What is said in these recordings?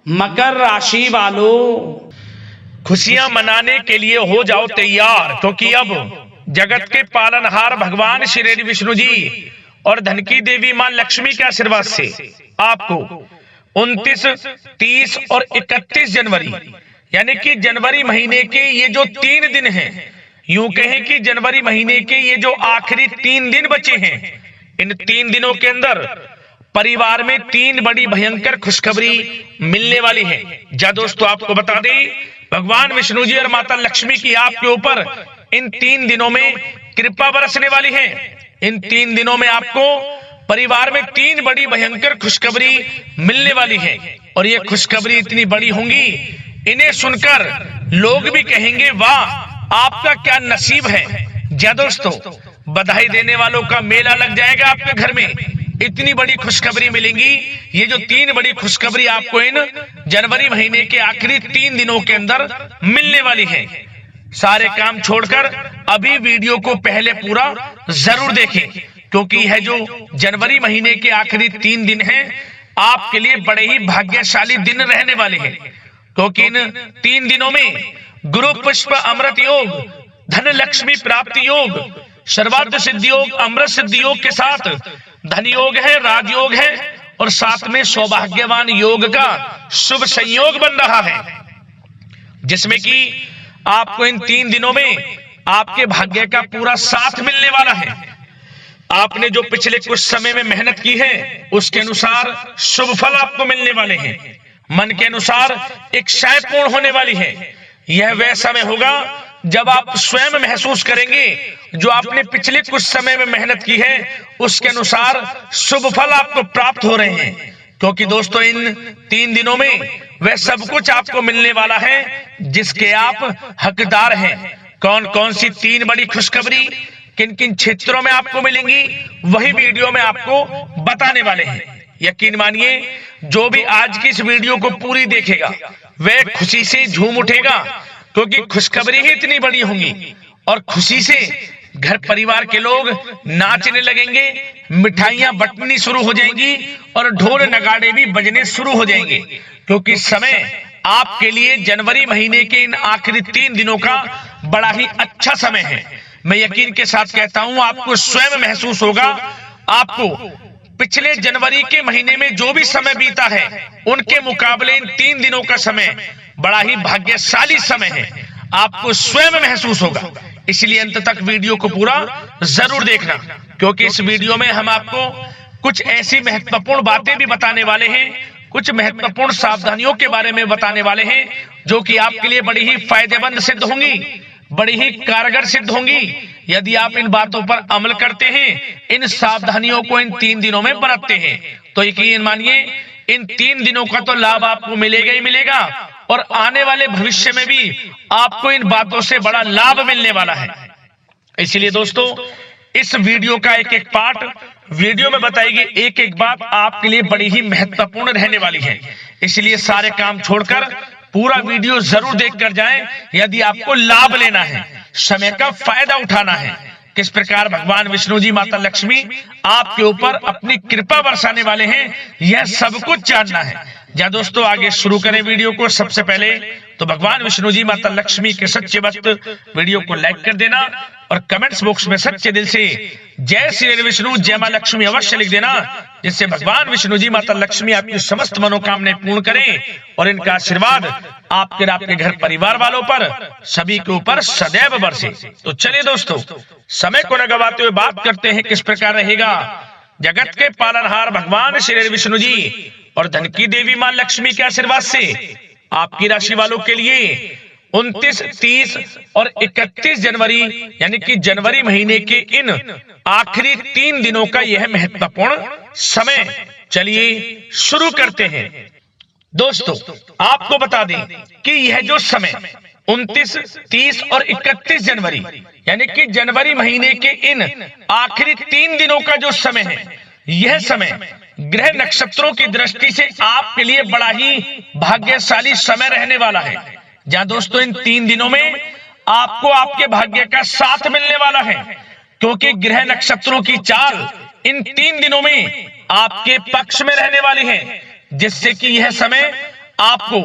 मकर राशि वालों, खुशियां मनाने के लिए हो जाओ तैयार, क्योंकि अब जगत के पालनहार भगवान श्री विष्णु जी और धन की देवी मां लक्ष्मी के आशीर्वाद से आपको 29, 30 और 31 जनवरी यानी कि जनवरी महीने के ये जो 3 दिन हैं, यूं कहें कि जनवरी महीने के ये जो आखिरी 3 दिन बचे हैं, इन 3 दिनों के अंदर परिवार में 3 बड़ी भयंकर खुशखबरी मिलने वाली है। जा दोस्तों, आपको बता दें, भगवान विष्णु जी और माता लक्ष्मी की आपके ऊपर इन 3 दिनों में कृपा बरसने वाली है। इन 3 दिनों में आपको परिवार में 3 बड़ी भयंकर खुशखबरी मिलने वाली है, और ये खुशखबरी इतनी बड़ी होंगी, इन्हें सुनकर लोग भी कहेंगे वाह आपका क्या नसीब है। जा दोस्तों, बधाई देने वालों का मेला लग जाएगा आपके घर में, इतनी बड़ी खुशखबरी मिलेंगी। ये जो 3 बड़ी खुशखबरी आपको इन जनवरी महीने के आखिरी 3 दिनों के अंदर मिलने वाली है। सारे काम छोड़कर अभी वीडियो को पहले पूरा जरूर देखें, क्योंकि यह जो जनवरी महीने के आखिरी 3 दिन हैं, आपके लिए बड़े ही भाग्यशाली दिन रहने वाले हैं, क्योंकि इन 3 दिनों में गुरु पुष्प अमृत योग, धन लक्ष्मी प्राप्ति योग, सर्वार्थ सिद्धि योग, अमृत सिद्धि योग के साथ धन योग है, राजयोग है, और साथ में सौभाग्यवान योग का शुभ संयोग बन रहा है, जिसमें कि आपको इन 3 दिनों में आपके भाग्य का पूरा साथ मिलने वाला है। आपने जो पिछले कुछ समय में मेहनत की है, उसके अनुसार शुभ फल आपको मिलने वाले हैं। मन के अनुसार इच्छाएं पूर्ण होने वाली है। यह वह समय होगा जब आप स्वयं महसूस करेंगे जो आपने पिछले कुछ समय में मेहनत की है, उसके अनुसार शुभ फल आपको प्राप्त हो रहे हैं। क्योंकि दोस्तों, इन 3 दिनों में वह सब कुछ आपको मिलने वाला है जिसके आप हकदार हैं। कौन कौन सी 3 बड़ी खुशखबरी किन किन क्षेत्रों में आपको मिलेंगी, वही वीडियो में आपको बताने वाले हैं। यकीन मानिए, जो भी आज की इस वीडियो को पूरी देखेगा वह खुशी से झूम उठेगा, क्योंकि खुशखबरी ही इतनी बड़ी होंगी, और खुशी से घर परिवार के लोग नाचने लगेंगे, मिठाइयां बंटनी शुरू हो जाएंगी, और ढोल नगाड़े भी बजने शुरू हो जाएंगे, क्योंकि समय आपके लिए जनवरी महीने के इन आखिरी 3 दिनों का बड़ा ही अच्छा समय है। मैं यकीन के साथ कहता हूं, आपको स्वयं महसूस होगा, आपको पिछले जनवरी के महीने में जो भी समय बीता है, उनके मुकाबले इन 3 दिनों का समय बड़ा ही भाग्यशाली समय है। आपको स्वयं महसूस होगा। इसलिए अंत तक वीडियो को पूरा जरूर देखना, क्योंकि इस वीडियो में हम आपको कुछ ऐसी महत्वपूर्ण बातें भी बताने वाले हैं, कुछ महत्वपूर्ण सावधानियों के बारे में बताने वाले हैं, जो कि आपके लिए बड़ी ही फायदेमंद सिद्ध होंगी, बड़ी ही कारगर सिद्ध होंगी। यदि आप इन बातों पर अमल करते हैं, इन सावधानियों को इन 3 दिनों में बरतते हैं, तो यकीन मानिए इन 3 दिनों का तो लाभ आपको मिलेगा ही मिलेगा, और आने वाले भविष्य में भी आपको इन बातों से बड़ा लाभ मिलने वाला है। इसलिए दोस्तों, इस वीडियो का एक एक पार्ट वीडियो में बताई गई एक एक बात आपके लिए बड़ी ही महत्वपूर्ण रहने वाली है। इसलिए सारे काम छोड़कर पूरा वीडियो जरूर देखकर जाएं, यदि आपको लाभ लेना है, समय का फायदा उठाना है, किस प्रकार भगवान विष्णु जी, माता लक्ष्मी आपके ऊपर अपनी कृपा बरसाने वाले हैं, यह सब कुछ जानना है। जा दोस्तों, आगे शुरू करें वीडियो को। सबसे पहले तो भगवान विष्णु जी, माता लक्ष्मी के सच्चे भक्त वीडियो को लाइक कर देना, और कमेंट्स बॉक्स में सच्चे दिल से जय श्री विष्णु, जय मां लक्ष्मी अवश्य लिख देना, जिससे भगवान विष्णु जी, माता लक्ष्मी आपकी समस्त मनोकामनाएं पूर्ण करें, और इनका आशीर्वाद आपके घर परिवार वालों पर सभी के ऊपर सदैव बरसे। तो चलिए दोस्तों, समय को न गवाते हुए बात करते हैं किस प्रकार रहेगा जगत के पालनहार भगवान श्री विष्णु जी और धन की देवी मां लक्ष्मी के आशीर्वाद से आपकी राशि वालों के लिए 29, 30 और 31 जनवरी यानी कि जनवरी महीने के इन आखिरी 3 दिनों का यह महत्वपूर्ण समय। चलिए शुरू करते हैं। दोस्तों, आपको बता दें कि यह जो समय 29, 30 और 31 जनवरी यानी कि जनवरी महीने के इन आखिरी 3 दिनों का जो समय है, यह समय ग्रह नक्षत्रों की दृष्टि से आपके लिए बड़ा ही भाग्यशाली समय रहने वाला है। जहां दोस्तों, इन 3 दिनों में आपको आपके भाग्य का साथ मिलने वाला है, क्योंकि ग्रह नक्षत्रों की चाल इन 3 दिनों में आपके पक्ष में रहने वाली है, जिससे कि यह समय आपको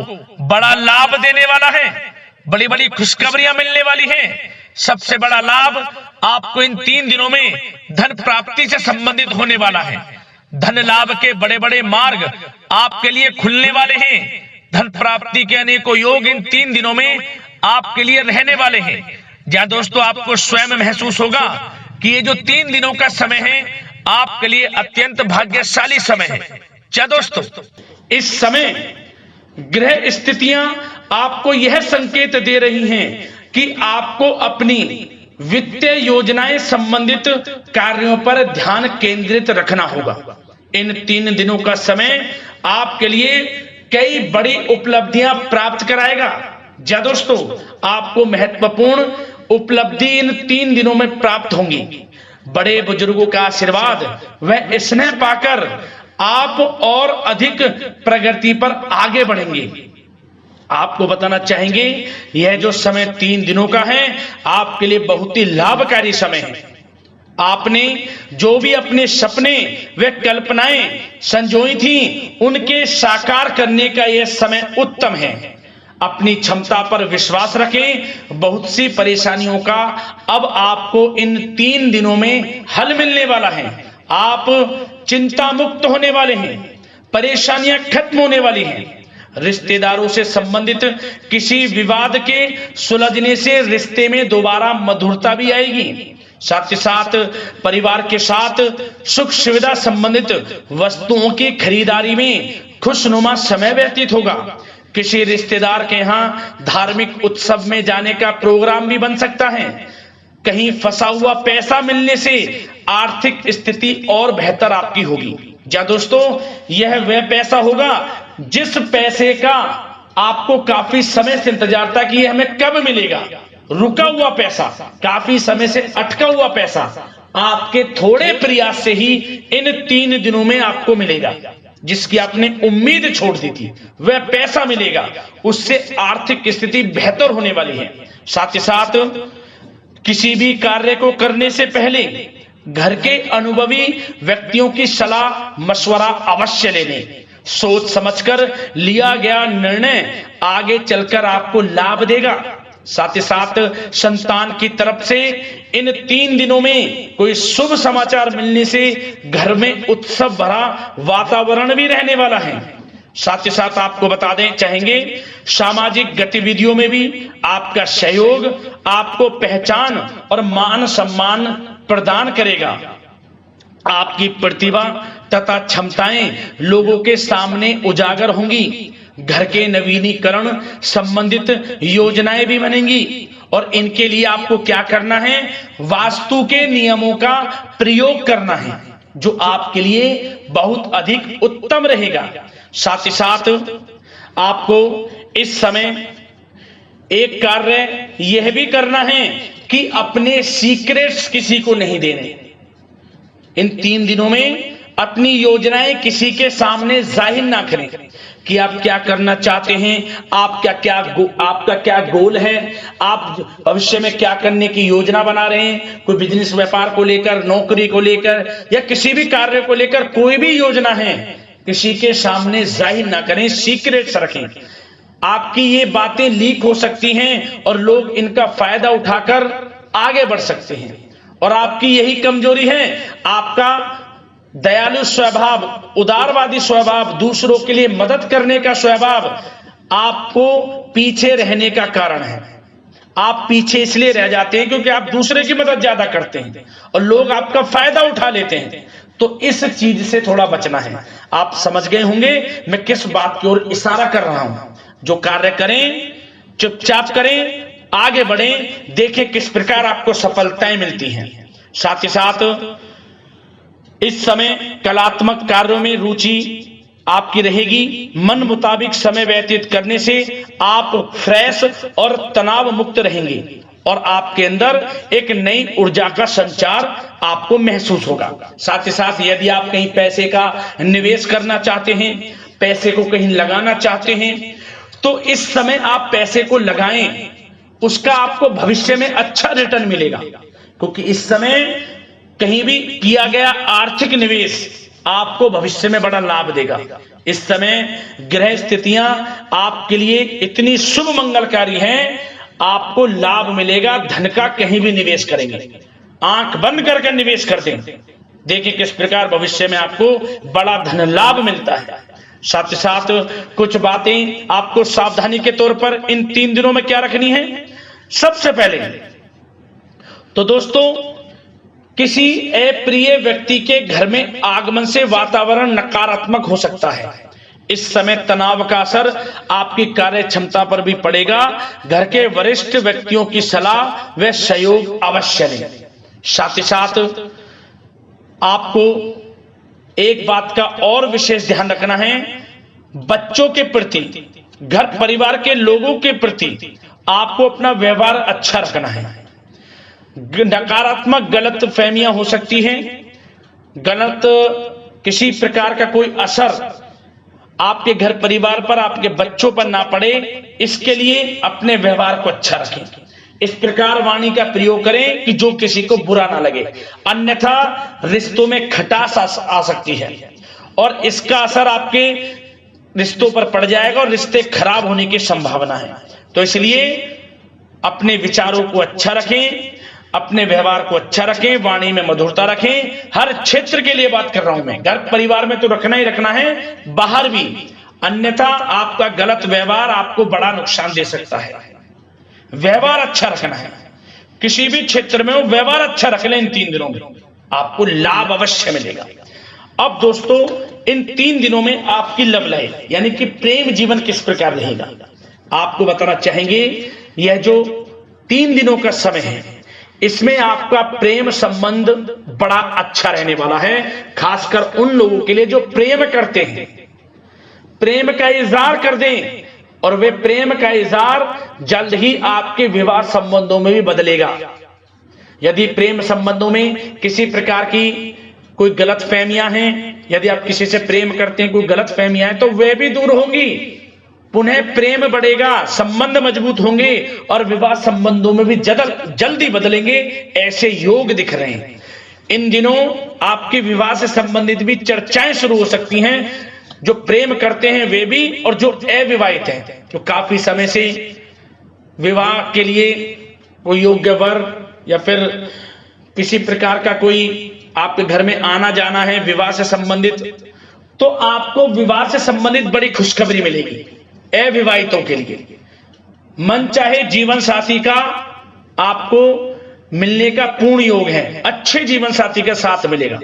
बड़ा लाभ देने वाला है, बड़ी बड़ी खुशखबरियां मिलने वाली हैं। सबसे बड़ा लाभ आपको इन 3 दिनों में धन प्राप्ति से संबंधित होने वाला है। धन लाभ के बड़े बड़े मार्ग आपके लिए खुलने वाले हैं। धन प्राप्ति के अनेकों योग इन 3 दिनों में आपके लिए रहने वाले हैं। जहां दोस्तों आपको स्वयं महसूस होगा कि ये जो 3 दिनों का समय है आपके लिए अत्यंत भाग्यशाली समय है। क्या दोस्तों, इस समय ग्रह स्थितियां आपको यह संकेत दे रही हैं कि आपको अपनी वित्तीय योजनाएं संबंधित कार्यों पर ध्यान केंद्रित रखना होगा। इन 3 दिनों का समय आपके लिए कई बड़ी उपलब्धियां प्राप्त कराएगा। जा दोस्तों, आपको महत्वपूर्ण उपलब्धि इन 3 दिनों में प्राप्त होंगी। बड़े बुजुर्गों का आशीर्वाद व स्नेह पाकर आप और अधिक प्रगति पर आगे बढ़ेंगे। आपको बताना चाहेंगे यह जो समय 3 दिनों का है आपके लिए बहुत ही लाभकारी समय है। आपने जो भी अपने सपने व कल्पनाएं संजोई थी उनके साकार करने का यह समय उत्तम है। अपनी क्षमता पर विश्वास रखें। बहुत सी परेशानियों का अब आपको इन 3 दिनों में हल मिलने वाला है। आप चिंता मुक्त होने वाले हैं। परेशानियां खत्म होने वाली हैं। रिश्तेदारों से संबंधित किसी विवाद के सुलझने से रिश्ते में दोबारा मधुरता भी आएगी। साथ ही साथ परिवार के साथ सुख सुविधा संबंधित वस्तुओं की खरीदारी में खुशनुमा समय व्यतीत होगा। किसी रिश्तेदार के यहाँ धार्मिक उत्सव में जाने का प्रोग्राम भी बन सकता है। कहीं फंसा हुआ पैसा मिलने से आर्थिक स्थिति और बेहतर आपकी होगी। जा दोस्तों, यह वह पैसा होगा जिस पैसे का आपको काफी समय से इंतजार था कि यह हमें कब मिलेगा। रुका हुआ पैसा, काफी समय से अटका हुआ पैसा आपके थोड़े प्रयास से ही इन 3 दिनों में आपको मिलेगा। जिसकी आपने उम्मीद छोड़ दी थी वह पैसा मिलेगा। उससे आर्थिक स्थिति बेहतर होने वाली है। साथ ही साथ किसी भी कार्य को करने से पहले घर के अनुभवी व्यक्तियों की सलाह मशवरा अवश्य ले लें। सोच समझकर लिया गया निर्णय आगे चलकर आपको लाभ देगा। साथ ही साथ संतान की तरफ से इन 3 दिनों में कोई शुभ समाचार मिलने से घर में उत्सव भरा वातावरण भी रहने वाला है। साथ ही साथ आपको बता दें चाहेंगे सामाजिक गतिविधियों में भी आपका सहयोग आपको पहचान और मान सम्मान प्रदान करेगा। आपकी प्रतिभा तथा क्षमताएं लोगों के सामने उजागर होंगी। घर के नवीनीकरण संबंधित योजनाएं भी बनेंगी और इनके लिए आपको क्या करना है, वास्तु के नियमों का प्रयोग करना है जो आपके लिए बहुत अधिक उत्तम रहेगा। साथ ही साथ आपको इस समय एक कार्य यह भी करना है कि अपने सीक्रेट्स किसी को नहीं देने। इन 3 दिनों में अपनी योजनाएं किसी के सामने जाहिर ना करें कि आप क्या करना चाहते हैं, आपका क्या गोल है, आप भविष्य में क्या करने की योजना बना रहे हैं। कोई बिजनेस व्यापार को लेकर, नौकरी को लेकर या किसी भी कार्य को लेकर कोई भी योजना है किसी के सामने जाहिर ना करें, सीक्रेट्स रखें। आपकी ये बातें लीक हो सकती हैं और लोग इनका फायदा उठाकर आगे बढ़ सकते हैं। और आपकी यही कमजोरी है, आपका दयालु स्वभाव, उदारवादी स्वभाव, दूसरों के लिए मदद करने का स्वभाव आपको पीछे रहने का कारण है। आप पीछे इसलिए रह जाते हैं क्योंकि आप दूसरे की मदद ज्यादा करते हैं और लोग आपका फायदा उठा लेते हैं। तो इस चीज से थोड़ा बचना है। आप समझ गए होंगे मैं किस बात की ओर इशारा कर रहा हूं। जो कार्य करें चुपचाप करें, आगे बढ़ें, देखें किस प्रकार आपको सफलताएं मिलती हैं। साथ ही साथ इस समय कलात्मक कार्यों में रुचि आपकी रहेगी। मन मुताबिक समय व्यतीत करने से आप फ्रेश और तनाव मुक्त रहेंगे और आपके अंदर एक नई ऊर्जा का संचार आपको महसूस होगा। साथ ही साथ यदि आप कहीं पैसे का निवेश करना चाहते हैं, पैसे को कहीं लगाना चाहते हैं, तो इस समय आप पैसे को लगाएं, उसका आपको भविष्य में अच्छा रिटर्न मिलेगा। क्योंकि इस समय कहीं भी किया गया आर्थिक निवेश आपको भविष्य में बड़ा लाभ देगा। इस समय ग्रह स्थितियां आपके लिए इतनी शुभ मंगलकारी हैं, आपको लाभ मिलेगा। धन का कहीं भी निवेश करेंगे, आंख बंद करके निवेश कर दें, देखिए किस प्रकार भविष्य में आपको बड़ा धन लाभ मिलता है। साथ ही साथ कुछ बातें आपको सावधानी के तौर पर इन 3 दिनों में क्या रखनी है। सबसे पहले तो दोस्तों, किसी अप्रिय व्यक्ति के घर में आगमन से वातावरण नकारात्मक हो सकता है। इस समय तनाव का असर आपकी कार्य क्षमता पर भी पड़ेगा। घर के वरिष्ठ व्यक्तियों की सलाह व सहयोग अवश्य लें। साथ ही साथ आपको एक बात का और विशेष ध्यान रखना है, बच्चों के प्रति, घर परिवार के लोगों के प्रति आपको अपना व्यवहार अच्छा रखना है। नकारात्मक गलत फहमियां हो सकती हैं, गलत किसी प्रकार का कोई असर आपके घर परिवार पर, आपके बच्चों पर ना पड़े, इसके लिए अपने व्यवहार को अच्छा रखें। इस प्रकार वाणी का प्रयोग करें कि जो किसी को बुरा ना लगे, अन्यथा रिश्तों में खटास आ सकती है और इसका असर आपके रिश्तों पर पड़ जाएगा और रिश्ते खराब होने की संभावना है। तो इसलिए अपने विचारों को अच्छा रखें, अपने व्यवहार को अच्छा रखें, वाणी में मधुरता रखें। हर क्षेत्र के लिए बात कर रहा हूं मैं, घर परिवार में तो रखना ही रखना है, बाहर भी, अन्यथा आपका गलत व्यवहार आपको बड़ा नुकसान दे सकता है। व्यवहार अच्छा रखना है, किसी भी क्षेत्र में हो व्यवहार अच्छा रख लें। इन 3 दिनों में आपको लाभ अवश्य मिलेगा। अब दोस्तों, इन 3 दिनों में आपकी लव लाइफ यानी कि प्रेम जीवन किस प्रकार रहेगा, आपको बताना चाहेंगे। यह जो 3 दिनों का समय है, इसमें आपका प्रेम संबंध बड़ा अच्छा रहने वाला है, खासकर उन लोगों के लिए जो प्रेम करते हैं। प्रेम का इजहार कर दें और वे प्रेम का इजहार जल्द ही आपके विवाह संबंधों में भी बदलेगा। यदि प्रेम संबंधों में किसी प्रकार की कोई गलत फहमियां हैं, यदि आप किसी से प्रेम करते हैं, कोई गलत फहमियां हैं, तो वे भी दूर होंगी, पुनः प्रेम बढ़ेगा, संबंध मजबूत होंगे और विवाह संबंधों में भी जल्दी बदलेंगे। ऐसे योग दिख रहे हैं। इन दिनों आपके विवाह से संबंधित भी चर्चाएं शुरू हो सकती हैं। जो प्रेम करते हैं वे भी, और जो अविवाहित हैं, जो काफी समय से विवाह के लिए कोई योग्य वर या फिर किसी प्रकार का कोई आपके घर में आना जाना है विवाह से संबंधित, तो आपको विवाह से संबंधित बड़ी खुशखबरी मिलेगी। अविवाहितों के लिए मन चाहे जीवन साथी का आपको मिलने का पूर्ण योग है, अच्छे जीवन साथी का साथ मिलेगा।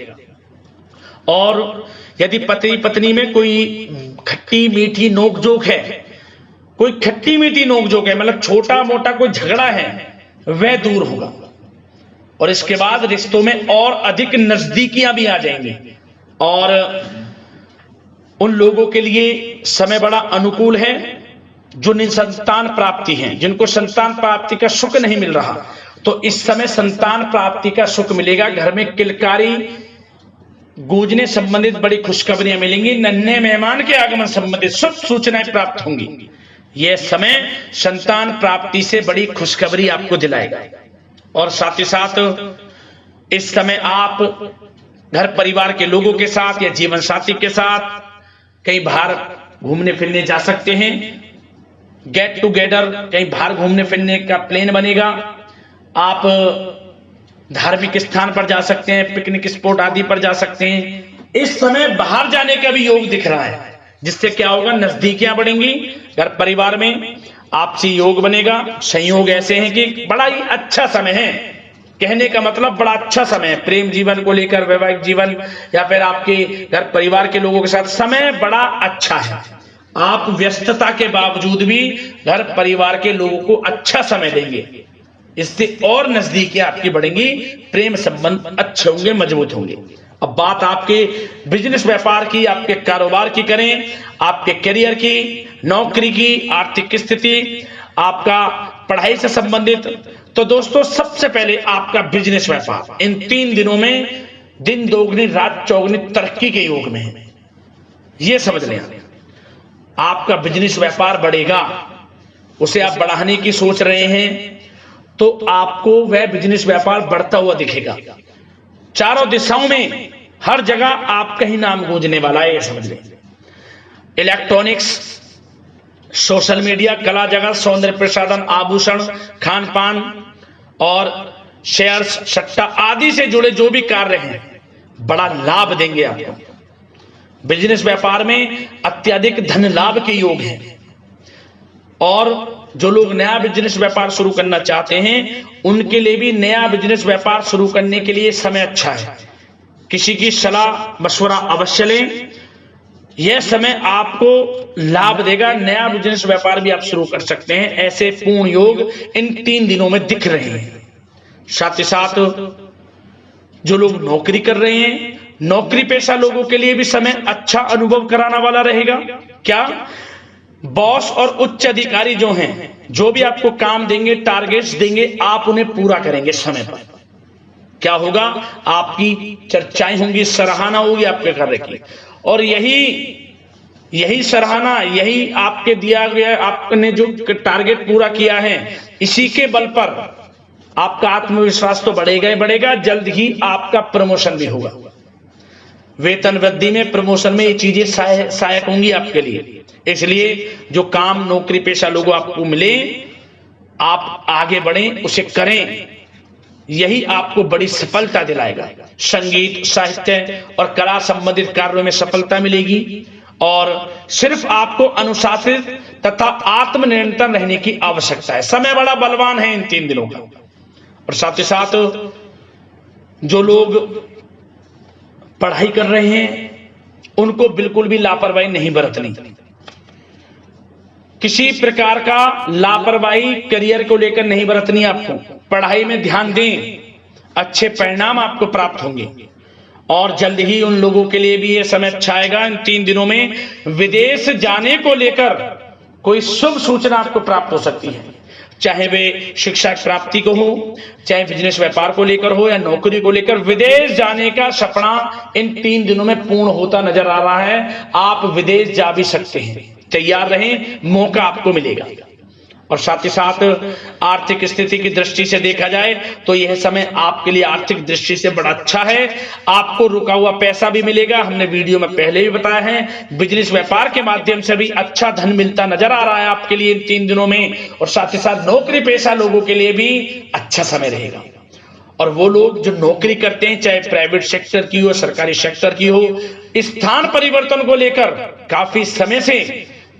और यदि पति पत्नी में कोई खट्टी मीठी नोकझोंक है, कोई खट्टी मीठी नोकझोंक है, मतलब छोटा मोटा कोई झगड़ा है, वह दूर होगा और इसके बाद रिश्तों में और अधिक नजदीकियां भी आ जाएंगी। और उन लोगों के लिए समय बड़ा अनुकूल है जो निसंतान प्राप्ति हैं, जिनको संतान प्राप्ति का सुख नहीं मिल रहा, तो इस समय संतान प्राप्ति का सुख मिलेगा। घर में किलकारी गूंजने संबंधित बड़ी खुशखबरियां मिलेंगी। नन्हे मेहमान के आगमन संबंधित शुभ सूचनाएं प्राप्त होंगी। यह समय संतान प्राप्ति से बड़ी खुशखबरी आपको दिलाएगा। और साथ ही साथ इस समय आप घर परिवार के लोगों के साथ या जीवन साथी के साथ कहीं बाहर घूमने फिरने जा सकते हैं। गेट टुगेदर, कहीं बाहर घूमने फिरने का प्लान बनेगा। आप धार्मिक स्थान पर जा सकते हैं, पिकनिक स्पॉट आदि पर जा सकते हैं। इस समय बाहर जाने का भी योग दिख रहा है, जिससे क्या होगा, नजदीकियां बढ़ेंगी, घर परिवार में आपसी योग बनेगा। संयोग ऐसे हैं कि बड़ा ही अच्छा समय है, कहने का मतलब बड़ा अच्छा समय है। प्रेम जीवन को लेकर, वैवाहिक जीवन या फिर आपके घर परिवार के लोगों के साथ समय बड़ा अच्छा है। आप व्यस्तता के बावजूद भी घर परिवार के लोगों को अच्छा समय देंगे, इससे और नजदीकियां आपकी बढ़ेंगी, प्रेम संबंध अच्छे होंगे, मजबूत होंगे। अब बात आपके बिजनेस व्यापार की, आपके कारोबार की करें, आपके करियर की, नौकरी की, आर्थिक स्थिति, आपका पढ़ाई से संबंधित, तो दोस्तों सबसे पहले आपका बिजनेस व्यापार इन 3 दिनों में दिन दोगुनी रात चौगुनी तरक्की के योग में है। यह समझ लें, आपका बिजनेस व्यापार बढ़ेगा, उसे आप बढ़ाने की सोच रहे हैं तो आपको वह बिजनेस व्यापार बढ़ता हुआ दिखेगा। चारों दिशाओं में हर जगह आपका ही नाम गूंजने वाला है, ये समझ लें। इलेक्ट्रॉनिक्स, सोशल मीडिया, कला जगत, सौंदर्य प्रसाधन, आभूषण, खान पान और शेयर्स, सट्टा आदि से जुड़े जो भी कार्य हैं बड़ा लाभ देंगे आपको। बिजनेस व्यापार में अत्यधिक धन लाभ के योग हैं और जो लोग नया बिजनेस व्यापार शुरू करना चाहते हैं उनके लिए भी नया बिजनेस व्यापार शुरू करने के लिए समय अच्छा है। किसी की सलाह मशवरा अवश्य लें, यह समय आपको लाभ देगा। नया बिजनेस व्यापार भी आप शुरू कर सकते हैं, ऐसे पूर्ण योग इन 3 दिनों में दिख रहे हैं। साथ ही साथ जो लोग नौकरी कर रहे हैं, नौकरी पेशा लोगों के लिए भी समय अच्छा अनुभव कराने वाला रहेगा। क्या बॉस और उच्च अधिकारी जो हैं, जो भी आपको काम देंगे, टारगेट्स देंगे, आप उन्हें पूरा करेंगे समय पर। क्या होगा, आपकी चर्चाएं होंगी, सराहना होगी आपके कार्य की, और यही सराहना, यही आपके दिया गया, आपने जो टारगेट पूरा किया है, इसी के बल पर आपका आत्मविश्वास तो बढ़ेगा ही बढ़ेगा। जल्द ही आपका प्रमोशन भी होगा। वेतन वृद्धि में, प्रमोशन में ये चीजें सहायक होंगी आपके लिए। इसलिए जो काम नौकरी पेशा लोगों आपको मिले, आप आगे बढ़ें, उसे करें, यही आपको बड़ी सफलता दिलाएगा। संगीत, साहित्य और कला संबंधित कार्यों में सफलता मिलेगी और सिर्फ आपको अनुशासित तथा आत्मनियंत्रण रहने की आवश्यकता है। समय बड़ा बलवान है इन 3 दिनों का। और साथ ही साथ जो लोग पढ़ाई कर रहे हैं उनको बिल्कुल भी लापरवाही नहीं बरतनी। किसी प्रकार का लापरवाही करियर को लेकर नहीं बरतनी। आपको पढ़ाई में ध्यान दें, अच्छे परिणाम आपको प्राप्त होंगे। और जल्द ही उन लोगों के लिए भी यह समय अच्छा आएगा। इन 3 दिनों में विदेश जाने को लेकर कोई शुभ सूचना आपको प्राप्त हो सकती है, चाहे वे शिक्षा प्राप्ति को हो, चाहे बिजनेस व्यापार को लेकर हो या नौकरी को लेकर। विदेश जाने का सपना इन 3 दिनों में पूर्ण होता नजर आ रहा है। आप विदेश जा भी सकते हैं, तैयार रहें, मौका आपको मिलेगा। और साथ ही साथ आर्थिक स्थिति की दृष्टि से देखा जाए तो यह समय आपके लिए आर्थिक दृष्टि से बड़ा अच्छा है। आपको रुका हुआ पैसा भी मिलेगा, हमने वीडियो में पहले भी बताया है। बिजनेस व्यापार के माध्यम से भी अच्छा धन मिलता नजर आ रहा है आपके लिए इन 3 दिनों में। और साथ ही साथ नौकरी पेशा लोगों के लिए भी अच्छा समय रहेगा। और वो लोग जो नौकरी करते हैं, चाहे प्राइवेट सेक्टर की हो, सरकारी सेक्टर की हो, स्थान परिवर्तन को लेकर काफी समय से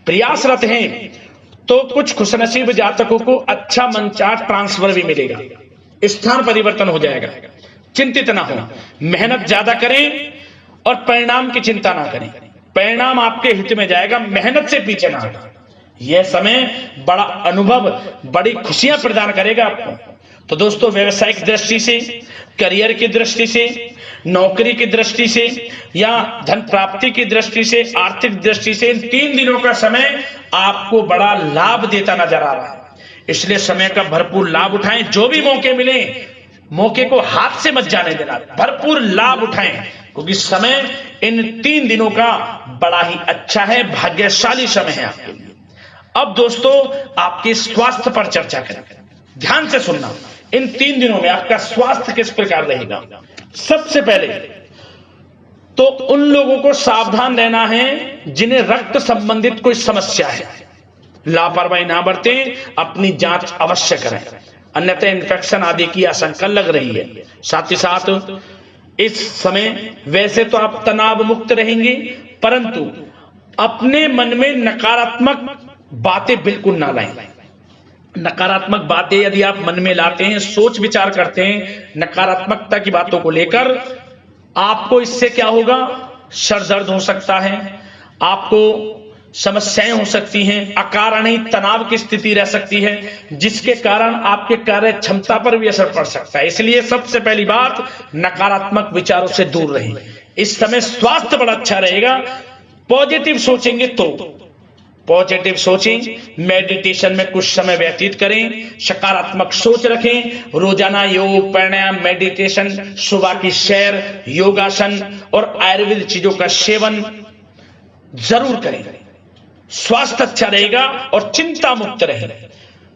प्रयासरत हैं, तो कुछ खुशनसीब जातकों को अच्छा मंचाट ट्रांसफर भी मिलेगा, स्थान परिवर्तन हो जाएगा। चिंतित ना हो, मेहनत ज्यादा करें और परिणाम की चिंता ना करें। परिणाम आपके हित में जाएगा, मेहनत से पीछे ना हटें। यह समय बड़ा अनुभव, बड़ी खुशियां प्रदान करेगा आपको। तो दोस्तों, व्यवसायिक दृष्टि से, करियर की दृष्टि से, नौकरी की दृष्टि से या धन प्राप्ति की दृष्टि से, आर्थिक दृष्टि से इन 3 दिनों का समय आपको बड़ा लाभ देता नजर आ रहा है। इसलिए समय का भरपूर लाभ उठाएं। जो भी मौके मिले, मौके को हाथ से मत जाने देना, भरपूर लाभ उठाएं, क्योंकि समय इन 3 दिनों का बड़ा ही अच्छा है, भाग्यशाली समय है आपके लिए। अब दोस्तों, आपके स्वास्थ्य पर चर्चा करें। ध्यान से सुनना, इन 3 दिनों में आपका स्वास्थ्य किस प्रकार रहेगा। सबसे पहले तो उन लोगों को सावधान रहना है जिन्हें रक्त संबंधित कोई समस्या है। लापरवाही ना बरतें, अपनी जांच अवश्य करें, अन्यथा इन्फेक्शन आदि की आशंका लग रही है। साथ ही साथ इस समय वैसे तो आप तनाव मुक्त रहेंगे, परंतु अपने मन में नकारात्मक बातें बिल्कुल ना लाएं। नकारात्मक बातें यदि आप मन में लाते हैं, सोच विचार करते हैं नकारात्मकता की बातों को लेकर, आपको इससे क्या होगा, सर दर्द हो सकता है, आपको समस्याएं हो सकती हैं, अकारणीय तनाव की स्थिति रह सकती है, जिसके कारण आपके कार्य क्षमता पर भी असर पड़ सकता है। इसलिए सबसे पहली बात, नकारात्मक विचारों से दूर रहें। इस समय स्वास्थ्य बड़ा अच्छा रहेगा। पॉजिटिव सोचेंगे तो पॉजिटिव सोचें, मेडिटेशन में कुछ समय व्यतीत करें, सकारात्मक सोच रखें, रोजाना योग, प्राणायाम, मेडिटेशन, सुबह की सैर, योगासन और आयुर्वेद चीजों का सेवन जरूर करें। स्वास्थ्य अच्छा रहेगा और चिंता मुक्त रहें।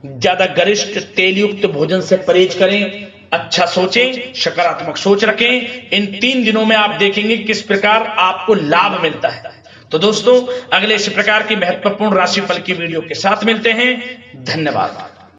ज्यादा गरिष्ठ तेलयुक्त भोजन से परहेज करें, अच्छा सोचें, सकारात्मक सोच रखें। इन 3 दिनों में आप देखेंगे किस प्रकार आपको लाभ मिलता है। तो दोस्तों, अगले इस प्रकार की महत्वपूर्ण राशिफल की वीडियो के साथ मिलते हैं। धन्यवाद।